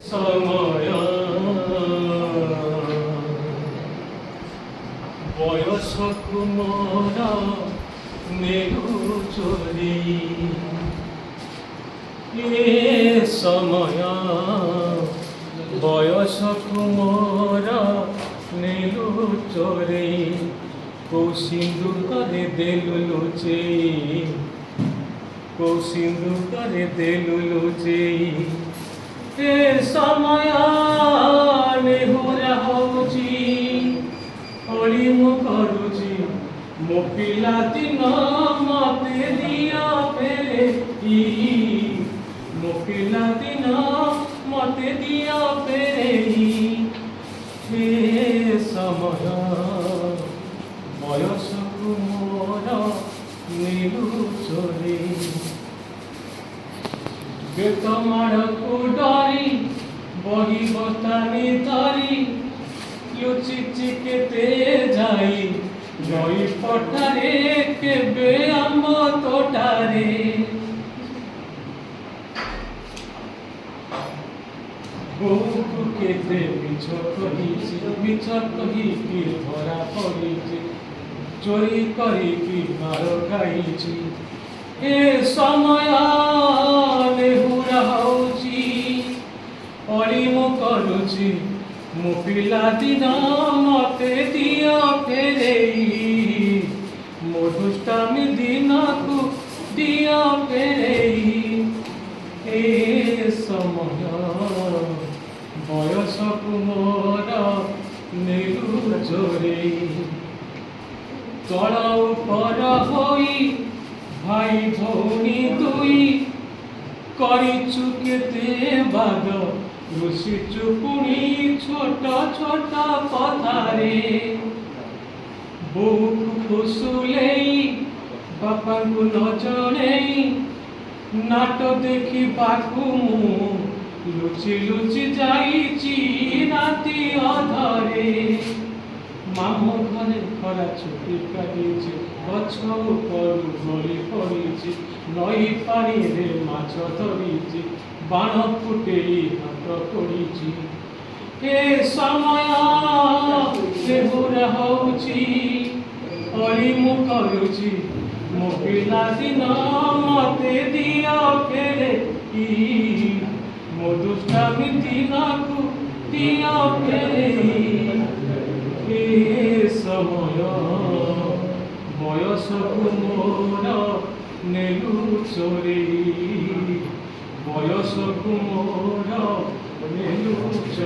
সময় বয়স কুমর মেঘু চোরি সময় বয়স কুমর নীলু চোরে কৌ সিন্ধু করে দেলু লুচে কৌ সিন্ধু করে দেলু লুচে ଏ ସମୟ ନେହୁରା ହଉଛି ଅଳି ମୁଁ କରୁଛି ମୋ ପିଲାଦିନ ମତେ ଦିଅ ଫେରେଇ ମୋ ପିଲାଦିନ ମତେ ଦିଅ ଫେରେଇ ଏ ସମୟ ବୟସକୁ ମୋର ନିଲୁଚରେ ବେତମାଳକୁ ଡରି ବହି ବସ୍ତାନି ଧରି ଲୁଚିଛି କେତେ ଯାଇ ନଈ ପଠାରେ କେବେ ଆମ ତୋଟାରେ ବୋଉକୁ କେତେ ମିଛ କହିଛି ମିଛ କହିକି ଧରା ପଡ଼ିଛି ଚୋରି କରିକି ମାର ଖାଇଛି ଏ ସମୟ ନେହୁରା ହଉଛି ଅଳି ମୁଁ କରୁଛି ମୋ ପିଲାଦିନ ମତେ ଦିଅ ଫେରେଇ ମୋ ଦୁଷ୍ଟାମି ଦିନକୁ ଦିଅ ଫେରେଇ ଏ ସମୟ ବୟସକୁ ମୋର ନିଲୁଚରେ ତଳ ଉପର ହୋଇ ଭାଇ ଭଉଣୀ ଦୁଇ କରିଛୁ କେତେ ବାଦ ଋଷିଛୁ ପୁଣି ଛୋଟ ଛୋଟ କଥାରେ ବୋଉକୁ ଫୁସୁଲେଇ ବାପାଙ୍କୁ ନ ଜଣେଇ ନାଟ ଦେଖିବାକୁ ମୁଁ ଲୁଚି ଲୁଚି ଯାଇଛି ରାତି ଅଧରେ ମାମୁଁ ଘରେ ଖରା ଛୁଟି କାଟିଛି ଗଛ ଉପରୁ ଗଳି ପଡ଼ିଛି ନଈ ପାଣିରେ ମାଛ ଧରିଛି ବାଣ ଫୁଟେଇ ହାତ ପଡ଼ିଛି ଏ ସମୟ ନେହୁରା ହଉଛି ଅଳି ମୁଁ କରୁଛି ମୋ ପିଲାଦିନ ମତେ ଦିଅ ଫେରେଇ ମୋ ଦୁଷ୍ଟାମି ଦିନକୁ ଦିଅ ଫେରେଇ ଏ ସମୟ ବୟସକୁ ମୋର ନେଲୁଚରେ ବୟସକୁ ମୋର ନେଲୁଚରେ।